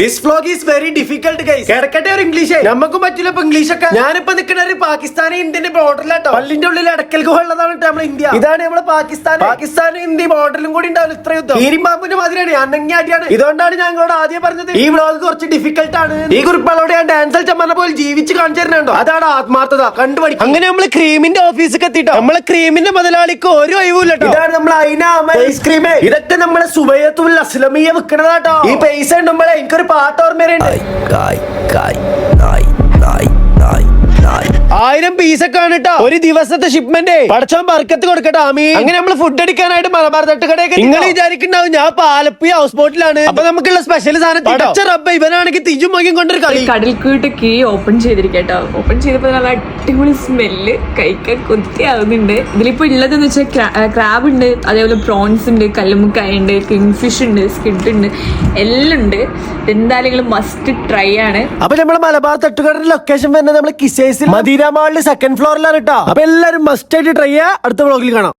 This vlog is very difficult guys. കിടക്കട്ടെ ഒരു English നമുക്കും പറ്റില്ല ഇപ്പൊ ഇംഗ്ലീഷ് ഒക്കെ. ഞാനിപ്പോ നിൽക്കുന്ന ഒരു പാകിസ്ഥാനി ഇന്ത്യന്റെ ബോർഡറിലാട്ടോ. പള്ളിന്റെ ഉള്ളിൽ അടക്കൽ ഗുഹ ഉള്ളതാണ് നമ്മുടെ ഇന്ത്യ. ഇതാണ് നമ്മളെ പാകിസ്ഥാൻ ഇന്ത്യ ബോർഡറിലും കൂടി ഉണ്ടാവില്ല ഇത്ര യുദ്ധം. ഈരിമ്പാമ്പിന്റെ മാതിരിയാണ് അനങ്ങിയ അടിയാണ്. ഇതുകൊണ്ടാണ് ഞങ്ങളോട് ആദ്യം പറഞ്ഞത് ഈ വ്ലോഗ് കുറച്ച് ഡിഫിക്കൽട്ട് ആണ്. ഈ കുറിപ്പുകളോട് ഞാൻ ഡാൻസ് കളിച്ചമ്മ പോലെ ജീവിച്ച് കാണിച്ചു തരുന്നുണ്ടോ. അതാണ് ആത്മാർത്ഥത കണ്ടുപഠിക്കും. അങ്ങനെ നമ്മള് ക്രീമിന്റെ ഓഫീസിൽ എത്തിട്ടോ. നമ്മളെ ക്രീമിന്റെ മുതലാളിക്ക് ഒരു ഒഴിവില്ല. ഇതാണ് നമ്മളെ ഐസ്ക്രീം. ഇതൊക്കെ നമ്മളെ സുബൈയത്തുൽ അസ്ലമിയ വിൽക്കണതാട്ടോ. ഈ പൈസ ഉണ്ടുമ്പോഴേ എനിക്കൊരു പാട്ട് ഓർമ്മയുണ്ട്. 1000 പീസൊക്കെ ആണ് കേട്ടോ ഒരു ദിവസത്തെ ഷിപ്മെന്റ്. പടച്ചോൻ ബർക്കത്ത് കൊടുക്കട്ടെ ആമീൻ. അങ്ങനെ നമ്മൾ ഫുഡ് അടിക്കാനായിട്ട് മലബാർ തട്ടുകടയൊക്കെ നിങ്ങൾ വിചാരിക്കുന്നുണ്ടാവും ഞാൻ പാലപ്പി ഹൗസ് ബോട്ടിലാണ്. അപ്പൊ നമുക്കുള്ള സ്പെഷ്യൽ സാധനം ഇവനാണെങ്കിൽ തിജും മൊയ്യും കൊണ്ടൊരു കടൽക്കൂട്ട് കീ ഓപ്പൺ ചെയ്തിരിക്കട്ടോ. ഓപ്പൺ ചെയ്തപ്പോ നല്ല അടിപൊളി സ്മെല്ല് കഴിക്കാൻ കൊത്തിയാവുന്നുണ്ട്. ഇതിലിപ്പോ ഉള്ളതെന്ന് വെച്ചാൽ ക്രാബ് ഉണ്ട്, അതേപോലെ പ്രോൺസ് ഉണ്ട്, കല്ലുമുക്കായ ഉണ്ട്, കിങ് ഫിഷ് ഉണ്ട്, സ്കിഡ് ഉണ്ട്, എല്ലാം ഉണ്ട്. എന്തായാലും മസ്റ്റ് ട്രൈ ആണ്. അപ്പൊ നമ്മള് മലബാർ തട്ടുകടയുടെ ലൊക്കേഷൻ വരുന്നത് നമ്മള് കിസേസിൽ മദീന മാളിൽ സെക്കൻഡ് ഫ്ലോറിലാണ് കേട്ടോ. അപ്പൊ എല്ലാരും മസ്റ്റ് ആയിട്ട് ട്രൈ ചെയ്യാ. അടുത്ത വ്ലോഗിൽ കാണാം.